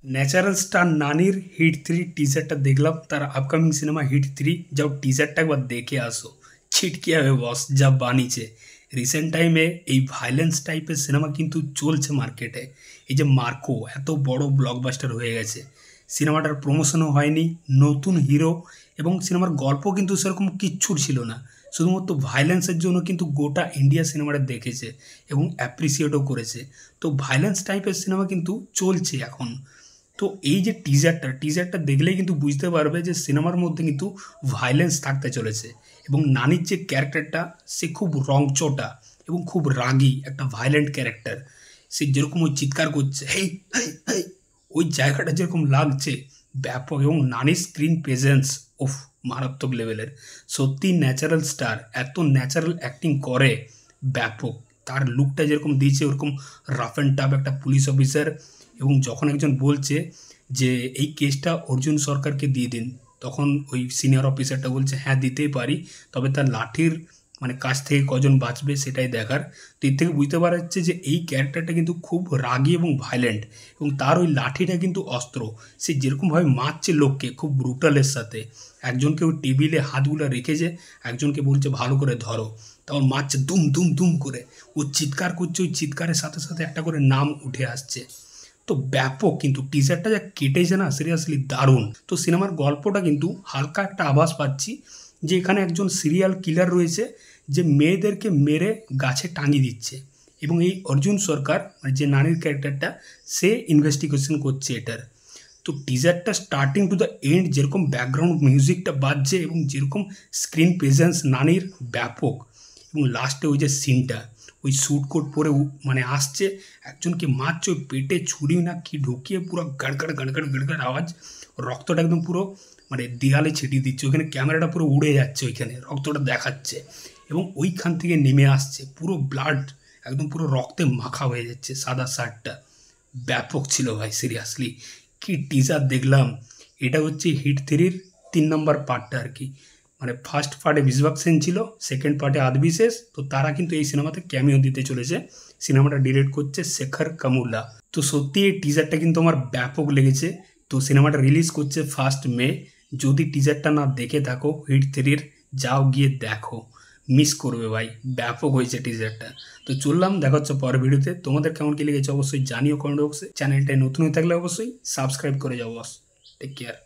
Natural star নানির hit 3 টিজারটা দেখলাম, তার আপকামিং সিনেমা হিট 3। যাও টিজারটা একবার দেখে আসো, ছিটকে যাবে বস যা বানিয়েছে। রিসেন্ট টাইমে এই ভাইলেন্স টাইপের সিনেমা কিন্তু চলছে মার্কেটে। এই যে মার্কো এত বড় ব্লকবাস্টার হয়ে গেছে, সিনেমাটার প্রমোশনও হয়নি, নতুন হিরো এবং সিনেমার গল্প কিন্তু সেরকম কিচ্ছুর ছিল না, শুধুমাত্র ভাইলেন্সের জন্য কিন্তু গোটা ইন্ডিয়া সিনেমাটা দেখেছে এবং অ্যাপ্রিসিয়েটও করেছে। তো ভাইলেন্স টাইপের সিনেমা কিন্তু চলছে এখন। তো এই যে টিজারটা দেখলেই কিন্তু বুঝতে পারবে যে সিনেমার মধ্যে কিন্তু ভায়োলেন্স থাকতে চলেছে এবং নানির যে ক্যারেক্টারটা সে খুব রংচটা এবং খুব রাগী একটা ভায়োলেন্ট ক্যারেক্টার। সে যেরকম ওই চিৎকার করছে হেই হেই হেই, ওই জায়গাটা যেরকম লাগছে ব্যাপক। এবং নানির স্ক্রিন প্রেজেন্স ওফ মারাত্মক লেভেলের। সত্যি ন্যাচারাল স্টার এত ন্যাচারাল অ্যাক্টিং করে, ব্যাপক। তার লুকটা যেরকম দিয়েছে ওরকম রাফ অ্যান্ড টাফ একটা পুলিশ অফিসার। এবং যখন একজন বলছে যে এই কেসটা অর্জুন সরকারকে দিয়ে দিন, তখন ওই সিনিয়র অফিসারটা বলছে হ্যাঁ দিতেই পারি, তবে তার লাঠির কাছ থেকে কজন বাঁচবে সেটাই দেখার। তো এর থেকে বুঝতে পারা যাচ্ছে যে এই ক্যারেক্টারটা কিন্তু খুব রাগী এবং ভায়োলেন্ট, এবং তার ওই লাঠিটা কিন্তু অস্ত্র। সে যেরকমভাবে মারছে লোককে খুব ব্রুটালের সাথে, একজনকে ওই টেবিলে হাতগুলো রেখেছে, একজনকে বলছে ভালো করে ধরো, তখন মারছে দুম দুম দুম করে। ও চিৎকার করছে, ওই চিৎকারের সাথে সাথে একটা করে নাম উঠে আসছে। তো ব্যাপক, কিন্তু টিজারটা যা কেটেছে না সিরিয়াসলি দারুণ। তো সিনেমার গল্পটা কিন্তু হালকা একটা আভাস পাচ্ছি যে এখানে একজন সিরিয়াল কিলার রয়েছে যে মেয়েদেরকে মেরে গাছে টাঙিয়ে দিচ্ছে, এবং এই অর্জুন সরকার যে নানির ক্যারেক্টারটা সে ইনভেস্টিগেশন করছে এটার। তো টিজারটা স্টার্টিং টু দ্য এন্ড যেরকম ব্যাকগ্রাউন্ড মিউজিকটা বাজছে এবং যেরকম স্ক্রিন প্রেজেন্স নানির ব্যাপক, এবং লাস্টে ওই যে সিনটা ওই স্যুট কোট পরে আসছে, একজনকে মারছে, ওই পেটে ছুরি না কি ঢুকিয়ে পুরো গাড়গাড় গাড়গাড় গাড়গাড় আওয়াজ, রক্তটা একদম পুরো দেয়ালে ছিটিয়ে দিচ্ছে, ওইখানে ক্যামেরাটা পুরো উড়ে যাচ্ছে, ওইখানে রক্তটা দেখাচ্ছে এবং ওইখান থেকে নেমে আসছে পুরো ব্লাড, একদম পুরো রক্তে মাখা হয়ে যাচ্ছে সাদা শার্টটা। ব্যাপক ছিল ভাই, সিরিয়াসলি কি টিজার দেখলাম। এটা হচ্ছে হিট 3-র 3 নম্বর পার্টটা আর কি। ফার্স্ট পার্টে বিশ্বক সেন ছিল, সেকেন্ড পার্টে আদবিশেষ। তো তারা কিন্তু এই সিনেমাতে ক্যামিও দিতে চলেছে। সিনেমাটা ডিরেক্ট করছে শেখর কামুলা। তো সত্যি এই টিজারটা কিন্তু আমার ব্যাপক লেগেছে। তো সিনেমাটা রিলিজ করছে 1 মে। যদি টিজারটা না দেখে থাকো হিট 3-র, যাও গিয়ে দেখো, মিস করবে ভাই, ব্যাপক হয়েছে টিজারটা। তো চললাম, দেখা হচ্ছে পরের ভিডিওতে। তোমাদের কেমন কি লেগেছে অবশ্যই জানিও কমেন্ট বক্সে। চ্যানেলটায় নতুন হয়ে থাকলে অবশ্যই সাবস্ক্রাইব করে যাও বস। Take care.